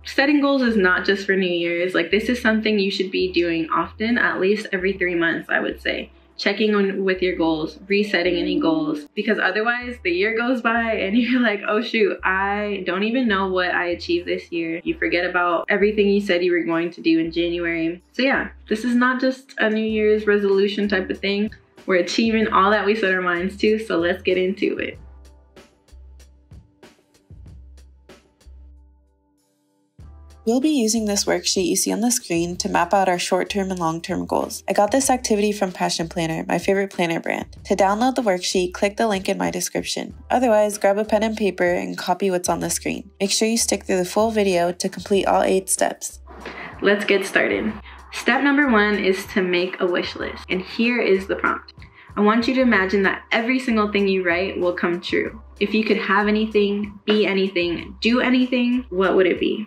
setting goals is not just for New Year's. Like, this is something you should be doing often, at least every 3 months, I would say. Checking on with your goals, resetting any goals, because otherwise the year goes by and you're like, oh shoot, I don't even know what I achieved this year. You forget about everything you said you were going to do in January. So yeah, this is not just a New Year's resolution type of thing. We're achieving all that we set our minds to, so let's get into it. We'll be using this worksheet you see on the screen to map out our short-term and long-term goals. I got this activity from Passion Planner, my favorite planner brand. To download the worksheet, click the link in my description. Otherwise, grab a pen and paper and copy what's on the screen. Make sure you stick through the full video to complete all 8 steps. Let's get started. Step number 1 is to make a wish list. And here is the prompt. I want you to imagine that every single thing you write will come true. If you could have anything, be anything, do anything, what would it be?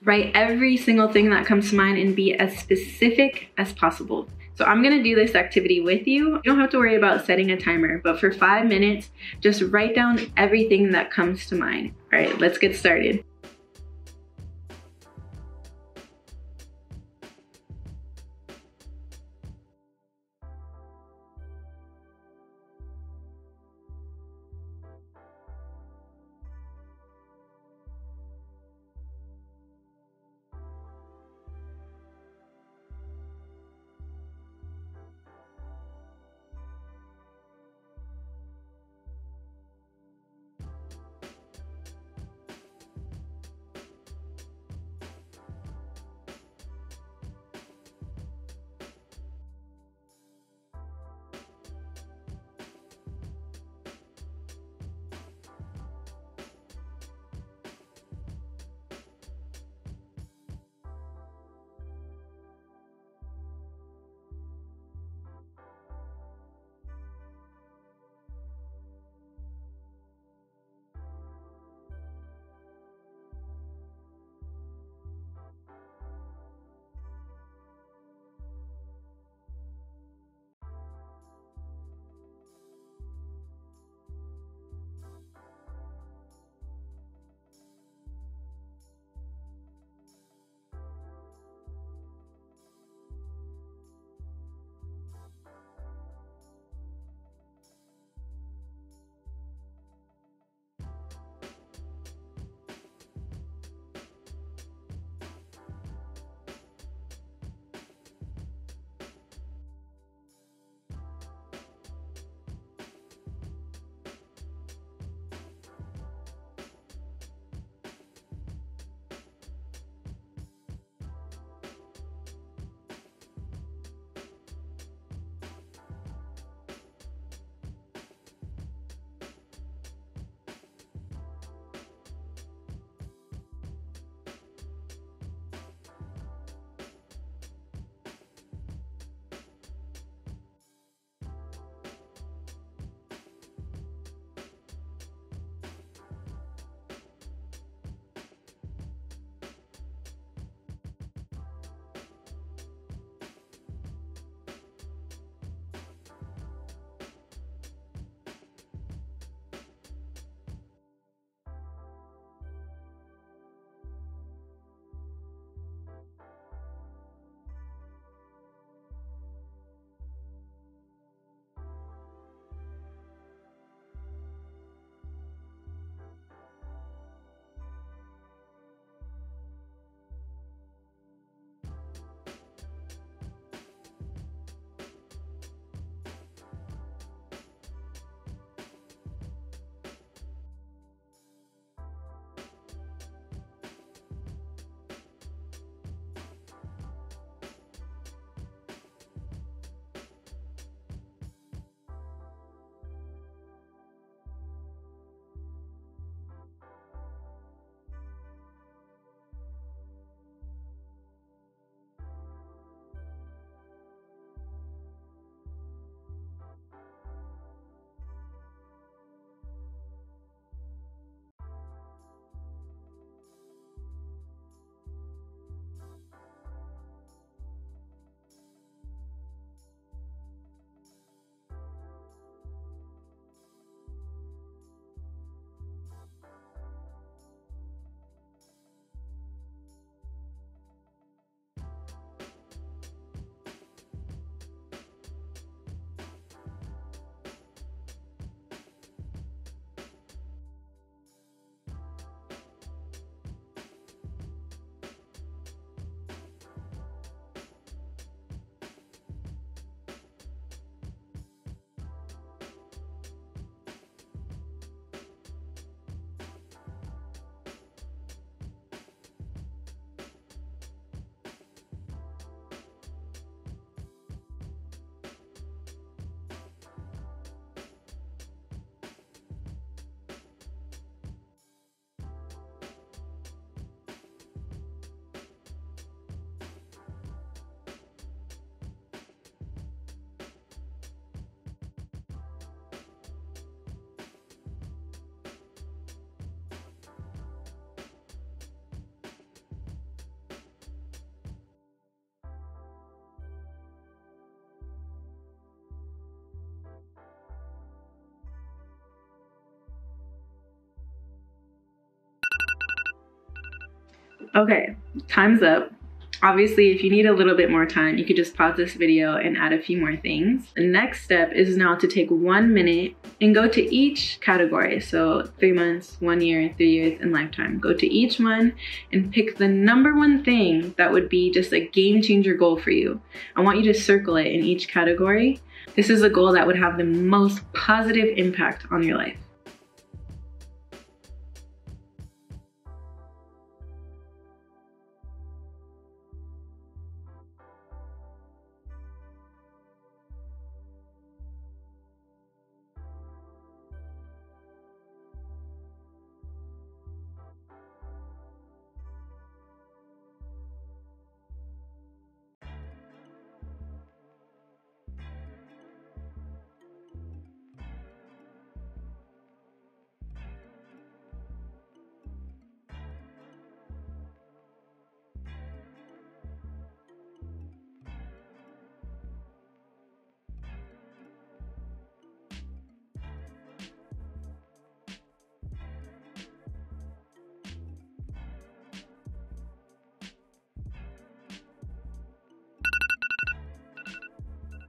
Write every single thing that comes to mind and be as specific as possible. So I'm gonna do this activity with you. You don't have to worry about setting a timer, but for 5 minutes, just write down everything that comes to mind. All right, let's get started. Okay, time's up. Obviously, if you need a little bit more time, you could just pause this video and add a few more things. The next step is now to take 1 minute and go to each category. So 3 months, 1 year, 3 years, and lifetime. Go to each one and pick the number one thing that would be just a game changer goal for you. I want you to circle it in each category. This is a goal that would have the most positive impact on your life.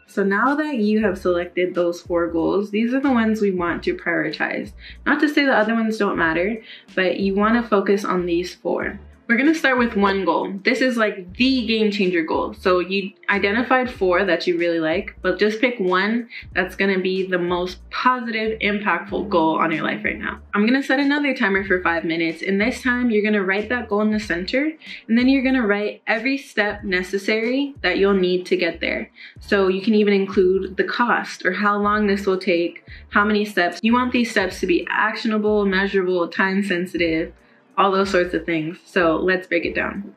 So now that you have selected those 4 goals, these are the ones we want to prioritize. Not to say the other ones don't matter, but you want to focus on these 4. We're going to start with 1 goal. This is like the game changer goal. So you identified 4 that you really like, but just pick 1 that's going to be the most positive, impactful goal on your life right now. I'm going to set another timer for 5 minutes, and this time you're going to write that goal in the center, and then you're going to write every step necessary that you'll need to get there. So you can even include the cost or how long this will take, how many steps. You want these steps to be actionable, measurable, time sensitive, all those sorts of things. So let's break it down.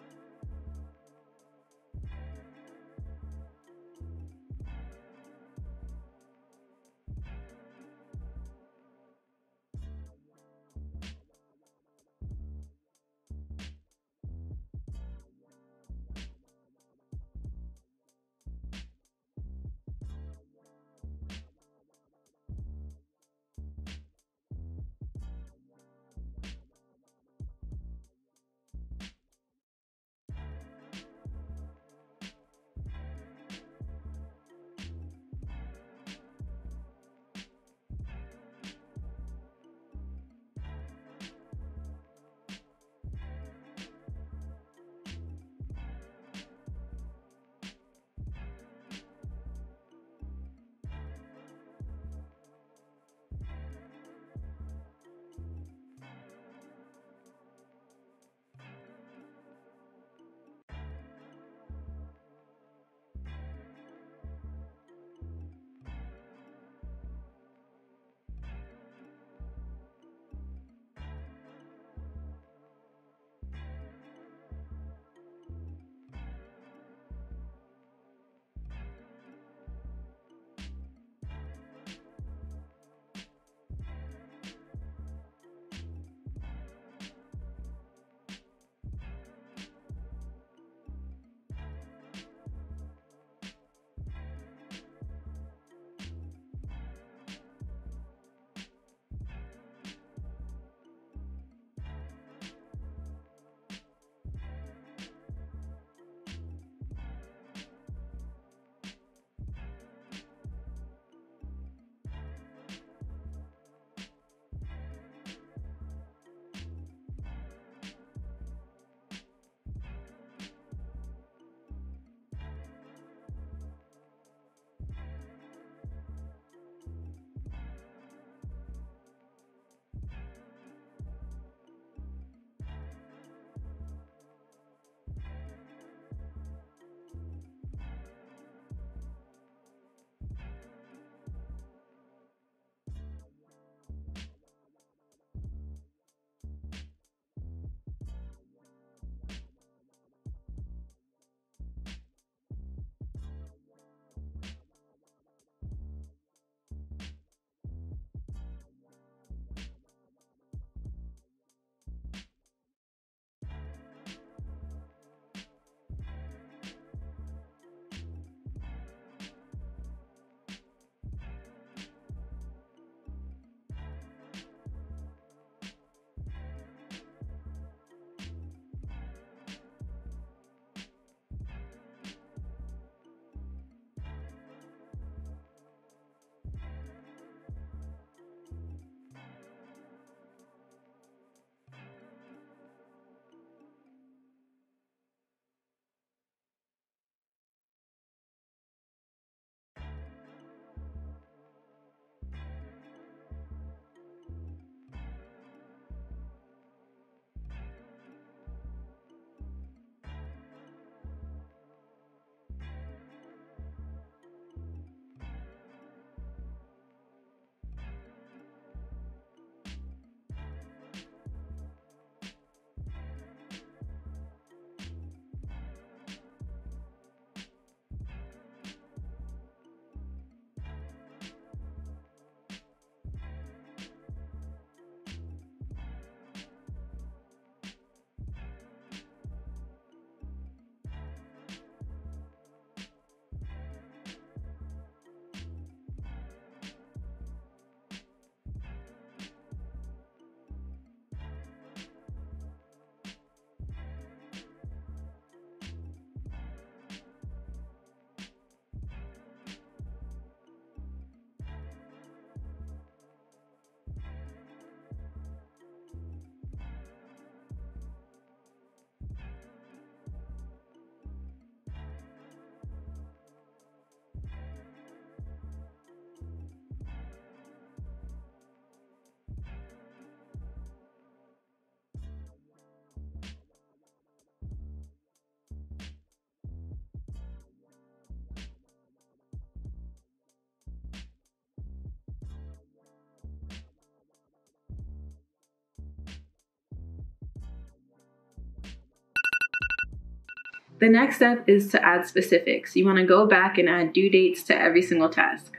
The next step is to add specifics. You want to go back and add due dates to every single task.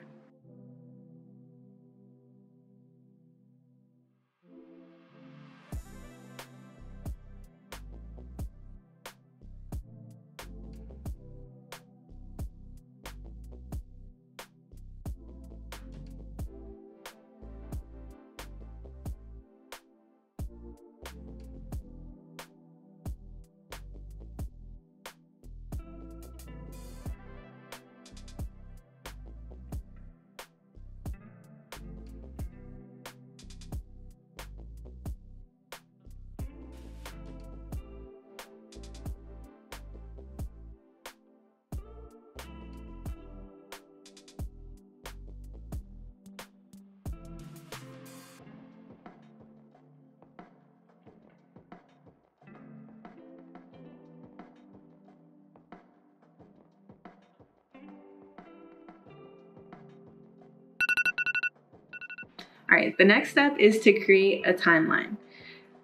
All right, the next step is to create a timeline.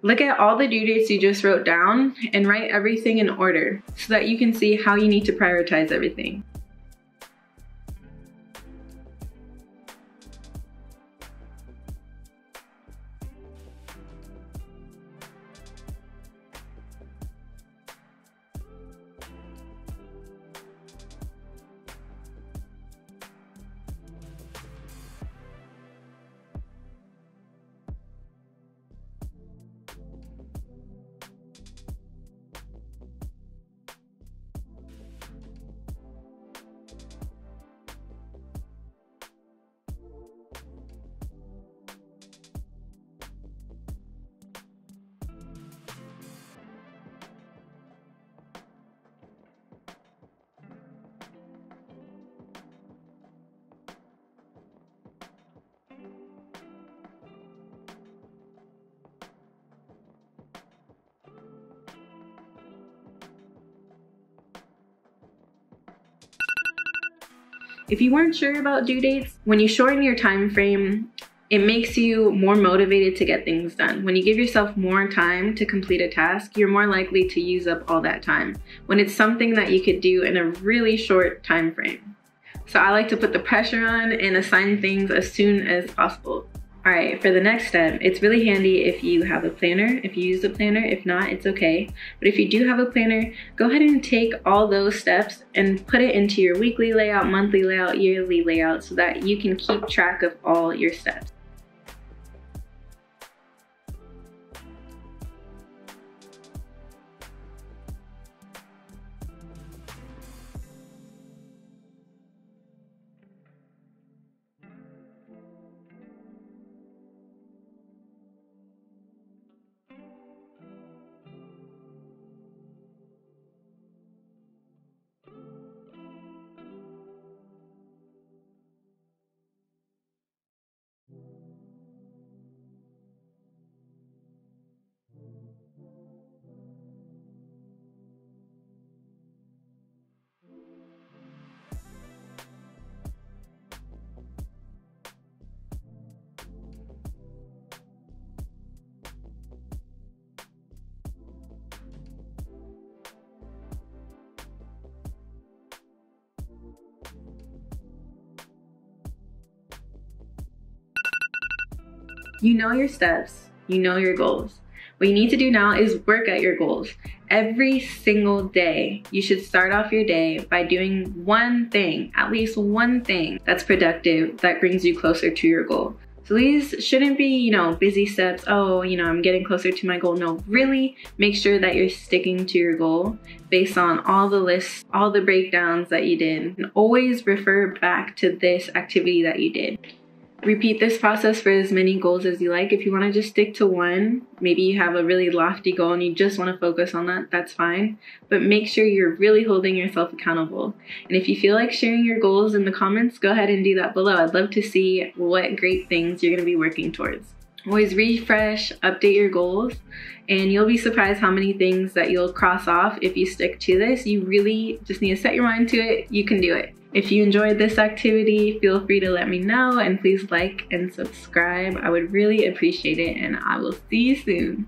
Look at all the due dates you just wrote down and write everything in order so that you can see how you need to prioritize everything. If you weren't sure about due dates, when you shorten your time frame, it makes you more motivated to get things done. When you give yourself more time to complete a task, you're more likely to use up all that time when it's something that you could do in a really short time frame. So I like to put the pressure on and assign things as soon as possible. All right, for the next step, it's really handy if you have a planner, if you use a planner. If not, it's okay. But if you do have a planner, go ahead and take all those steps and put it into your weekly layout, monthly layout, yearly layout so that you can keep track of all your steps. You know your steps, you know your goals. What you need to do now is work at your goals. Every single day, you should start off your day by doing one thing, at least one thing that's productive, that brings you closer to your goal. So these shouldn't be, busy steps. Oh, I'm getting closer to my goal. No, really make sure that you're sticking to your goal based on all the lists, all the breakdowns that you did. And always refer back to this activity that you did. Repeat this process for as many goals as you like. If you want to just stick to one, maybe you have a really lofty goal and you just want to focus on that, that's fine. But make sure you're really holding yourself accountable. And if you feel like sharing your goals in the comments, go ahead and do that below. I'd love to see what great things you're going to be working towards. Always refresh, update your goals, and you'll be surprised how many things that you'll cross off if you stick to this. You really just need to set your mind to it. You can do it. If you enjoyed this activity, feel free to let me know, and please like and subscribe. I would really appreciate it, and I will see you soon.